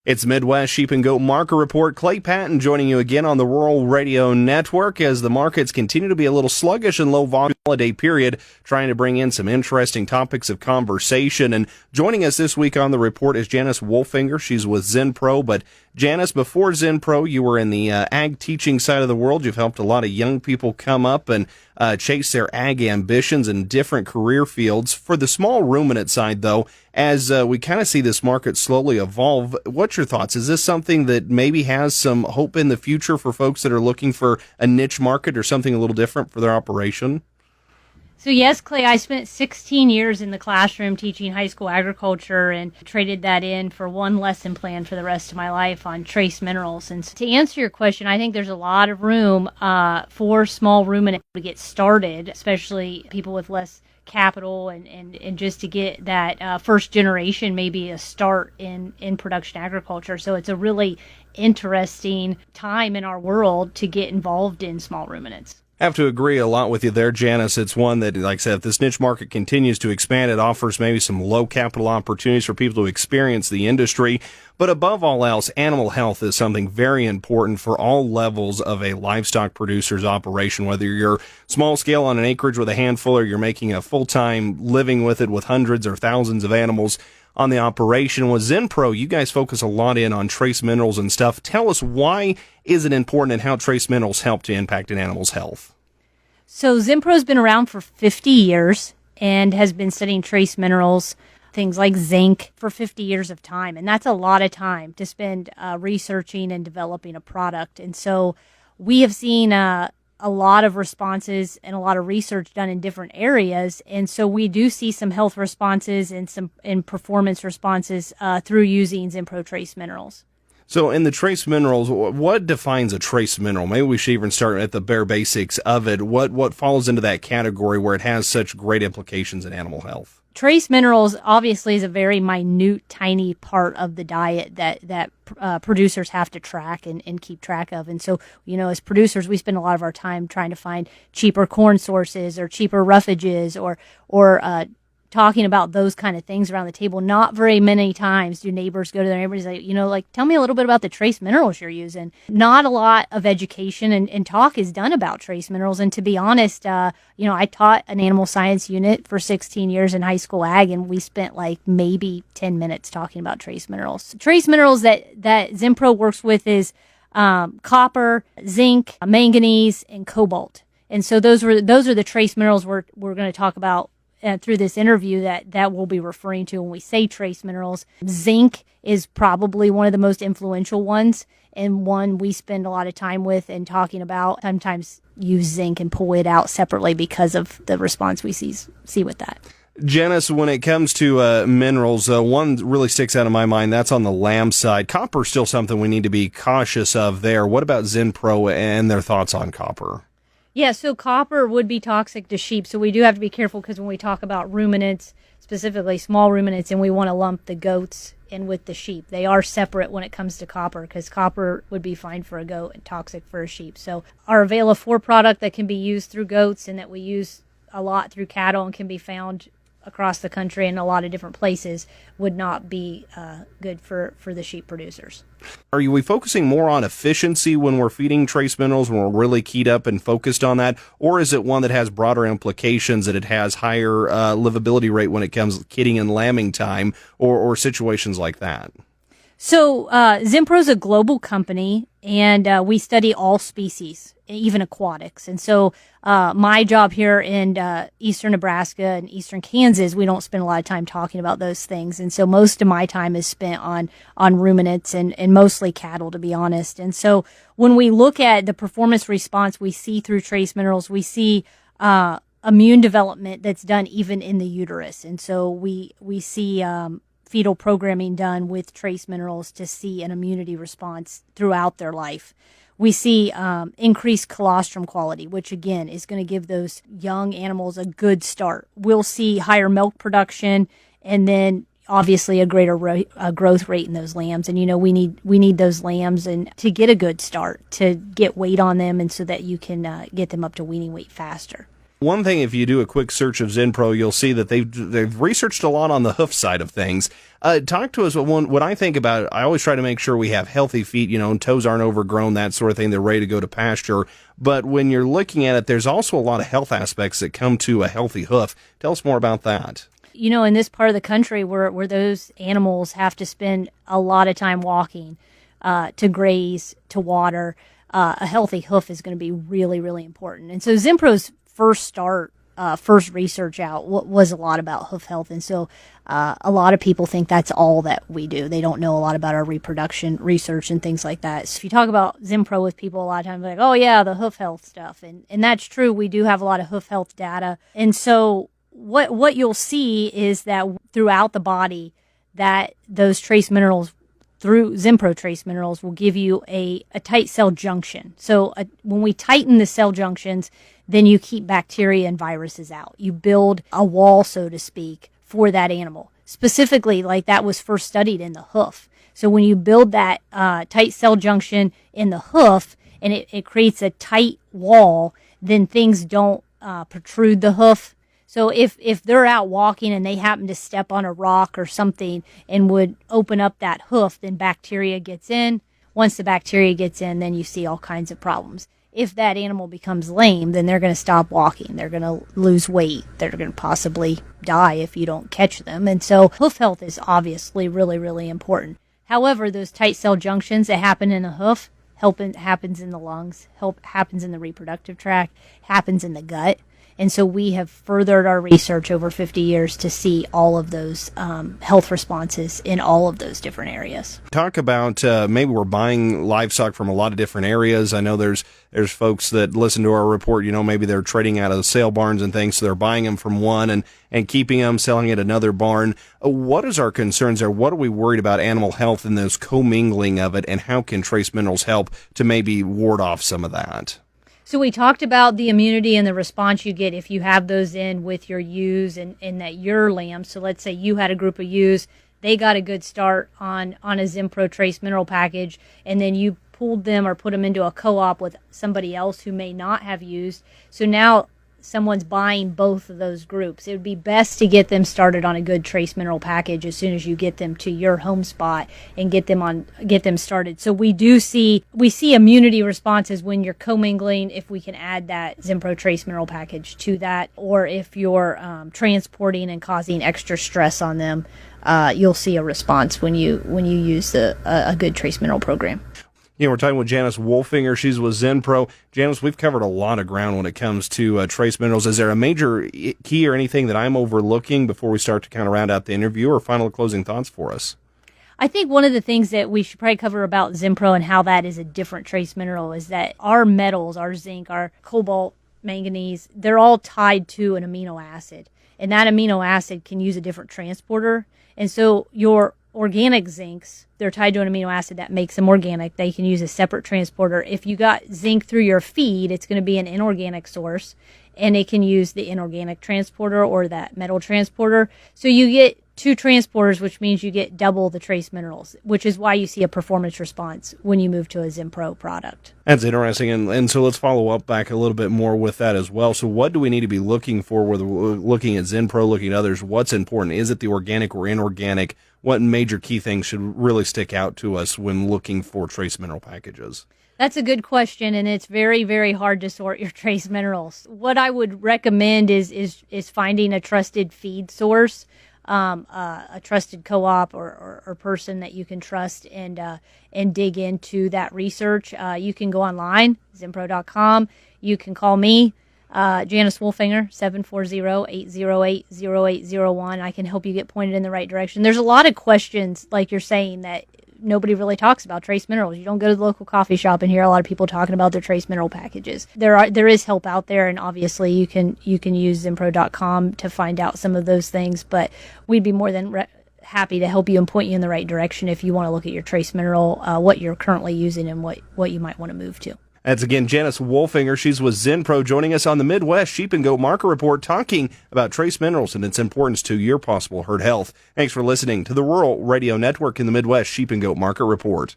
It's Midwest Sheep and Goat Market Report. Clay Patton joining you again on the Rural Radio Network as the markets continue to be a little sluggish and low volume holiday period, trying to bring in some interesting topics of conversation. And joining us this week on the report is Janice Wolfinger. She's with Zinpro. But Janice, before Zinpro, you were in the ag teaching side of the world. You've helped a lot of young people come up and chase their ag ambitions in different career fields. For the small ruminant side, though, as we kind of see this market slowly evolve, what's your thoughts? Is this something that maybe has some hope in the future for folks that are looking for a niche market or something a little different for their operation? So yes, Clay, I spent 16 years in the classroom teaching high school agriculture and traded that in for one lesson plan for the rest of my life on trace minerals. And so to answer your question, I think there's a lot of room for small ruminants to get started, especially people with less capital and just to get that first generation, maybe a start in production agriculture. So it's a really interesting time in our world to get involved in small ruminants. I have to agree a lot with you there, Janice. It's one that, like I said, if this niche market continues to expand, it offers maybe some low capital opportunities for people to experience the industry. But above all else, animal health is something very important for all levels of a livestock producer's operation, whether you're small scale on an acreage with a handful or you're making a full-time living with it with hundreds or thousands of animals on the operation. With Zinpro, you guys focus a lot in on trace minerals and stuff. Tell us, why is it important and how trace minerals help to impact an animal's health? So Zinpro's been around for 50 years and has been studying trace minerals, things like zinc, for 50 years of time. And that's a lot of time to spend researching and developing a product. And so we have seen a lot of responses and a lot of research done in different areas. And so we do see some health responses and some performance responses through using Zinpro trace minerals. So in the trace minerals, what defines a trace mineral? Maybe we should even start at the bare basics of it. What falls into that category where it has such great implications in animal health? Trace minerals obviously is a very minute, tiny part of the diet that producers have to track and keep track of. And so, as producers, we spend a lot of our time trying to find cheaper corn sources or cheaper roughages or talking about those kind of things around the table. Not very many times do neighbors go to their neighbors and say, tell me a little bit about the trace minerals you're using. Not a lot of education and talk is done about trace minerals. And to be honest, I taught an animal science unit for 16 years in high school ag, and we spent maybe 10 minutes talking about trace minerals. Trace minerals that Zinpro works with is copper, zinc, manganese, and cobalt. And so those are the trace minerals we're going to talk about through this interview that we'll be referring to when we say trace minerals. Zinc is probably one of the most influential ones, and one we spend a lot of time with and talking about. Sometimes use zinc and pull it out separately because of the response we see with that. Janice, when it comes to minerals, one really sticks out in my mind. That's on the lamb side. Copper is still something we need to be cautious of there. What about Zinpro and their thoughts on copper? Yeah, so copper would be toxic to sheep, so we do have to be careful because when we talk about ruminants, specifically small ruminants, and we want to lump the goats in with the sheep, they are separate when it comes to copper, because copper would be fine for a goat and toxic for a sheep. So our Avela 4 product that can be used through goats and that we use a lot through cattle and can be found across the country in a lot of different places would not be good for the sheep producers. Are we focusing more on efficiency when we're feeding trace minerals, when we're really keyed up and focused on that? Or is it one that has broader implications, that it has higher livability rate when it comes to kidding and lambing time or situations like that? So Zinpro is a global company, and we study all species, even aquatics. And so my job here in eastern Nebraska and eastern Kansas, we don't spend a lot of time talking about those things. And so most of my time is spent on ruminants and mostly cattle, to be honest. And so when we look at the performance response we see through trace minerals, we see immune development that's done even in the uterus. And so we see fetal programming done with trace minerals to see an immunity response throughout their life. We see increased colostrum quality, which again is going to give those young animals a good start. We'll see higher milk production, and then obviously a greater growth rate in those lambs. And we need those lambs and to get a good start, to get weight on them, and so that you can get them up to weaning weight faster. One thing, if you do a quick search of Zinpro, you'll see that they've researched a lot on the hoof side of things. Talk to us. When I think about it, I always try to make sure we have healthy feet, and toes aren't overgrown, that sort of thing. They're ready to go to pasture. But when you're looking at it, there's also a lot of health aspects that come to a healthy hoof. Tell us more about that. In this part of the country where those animals have to spend a lot of time walking to graze, to water, a healthy hoof is going to be really, really important. And so Zinpro's first research out was a lot about hoof health. And so a lot of people think that's all that we do. They don't know a lot about our reproduction research and things like that. So if you talk about Zinpro with people, a lot of times they're like, oh yeah, the hoof health stuff. And that's true. We do have a lot of hoof health data. And so what you'll see is that throughout the body, that those trace minerals through Zinpro trace minerals will give you a tight cell junction. So when we tighten the cell junctions, then you keep bacteria and viruses out. You build a wall, so to speak, for that animal. Specifically, like that was first studied in the hoof. So when you build that tight cell junction in the hoof and it creates a tight wall, then things don't protrude the hoof. So if they're out walking and they happen to step on a rock or something and would open up that hoof, then bacteria gets in. Once the bacteria gets in, then you see all kinds of problems. If that animal becomes lame, then they're going to stop walking. They're going to lose weight. They're going to possibly die if you don't catch them. And so hoof health is obviously really, really important. However, those tight cell junctions that happen in the hoof happens in the lungs, happens in the reproductive tract, happens in the gut. And so we have furthered our research over 50 years to see all of those health responses in all of those different areas. Talk about maybe we're buying livestock from a lot of different areas. I know there's folks that listen to our report, maybe they're trading out of sale barns and things, so they're buying them from one and keeping them, selling at another barn. What is our concerns there? What are we worried about animal health and those commingling of it, and how can trace minerals help to maybe ward off some of that? So we talked about the immunity and the response you get if you have those in with your ewes and that your lambs. So let's say you had a group of ewes, they got a good start on a Zinpro trace mineral package, and then you pulled them or put them into a co-op with somebody else who may not have used. So now someone's buying both of those groups. It would be best to get them started on a good trace mineral package as soon as you get them to your home spot and get them started. So we see immunity responses when you're commingling, if we can add that Zinpro trace mineral package to that, or if you're transporting and causing extra stress on them, you'll see a response when you use a good trace mineral program. We're talking with Janice Wolfinger. She's with Zinpro. Janice, we've covered a lot of ground when it comes to trace minerals. Is there a major key or anything that I'm overlooking before we start to kind of round out the interview, or final closing thoughts for us? I think one of the things that we should probably cover about Zinpro and how that is a different trace mineral is that our metals, our zinc, our cobalt, manganese, they're all tied to an amino acid. And that amino acid can use a different transporter. And so your organic zincs, they're tied to an amino acid that makes them organic. They can use a separate transporter. If you got zinc through your feed, it's going to be an inorganic source, and it can use the inorganic transporter or that metal transporter. So you get two transporters, which means you get double the trace minerals, which is why you see a performance response when you move to a Zinpro product. That's interesting. And so let's follow up back a little bit more with that as well. So what do we need to be looking for, whether we're looking at Zinpro, looking at others? What's important? Is it the organic or inorganic? What major key things should really stick out to us when looking for trace mineral packages? That's a good question, and it's very, very hard to sort your trace minerals. What I would recommend is finding a trusted feed source, a trusted co-op or person that you can trust, and dig into that research. You can go online, zinpro.com. You can call me, Janice Wolfinger, 740-808-0801. I can help you get pointed in the right direction. There's a lot of questions, like you're saying, that nobody really talks about trace minerals. You don't go to the local coffee shop and hear a lot of people talking about their trace mineral packages. There is help out there, and obviously you can use zinpro.com to find out some of those things, but we'd be more than happy to help you and point you in the right direction if you want to look at your trace mineral, what you're currently using and what you might want to move to. That's, again, Janice Wolfinger. She's with Zinpro, joining us on the Midwest Sheep and Goat Market Report, talking about trace minerals and its importance to your possible herd health. Thanks for listening to the Rural Radio Network in the Midwest Sheep and Goat Market Report.